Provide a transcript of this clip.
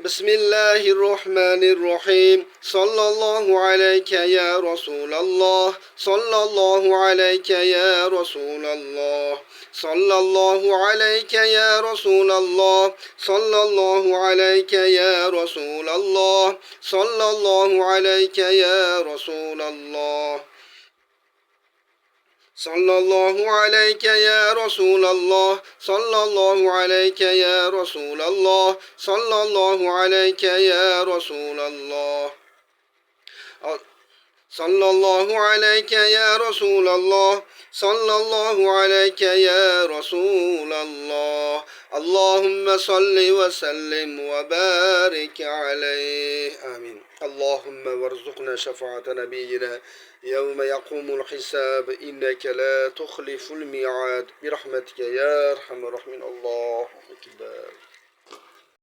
بسم الله الرحمن الرحيم صلى الله عليك يا رسول الله صلى الله عليك يا رسول الله صلى الله عليك يا رسول الله صلى الله عليك يا رسول الله صلى الله عليك يا رسول الله صلى الله عليك يا رسول الله صلى الله عليك يا رسول الله صلى الله عليك يا رسول الله صلى الله عليك يا رسول الله صلى الله عليك يا رسول الله اللهم صل وسلم وبارك عليه آمين اللهم وارزقنا شفاعة نبينا يوم يقوم الحساب إنك لا تخلف الميعاد برحمتك يا أرحم الراحمين الله أكبر.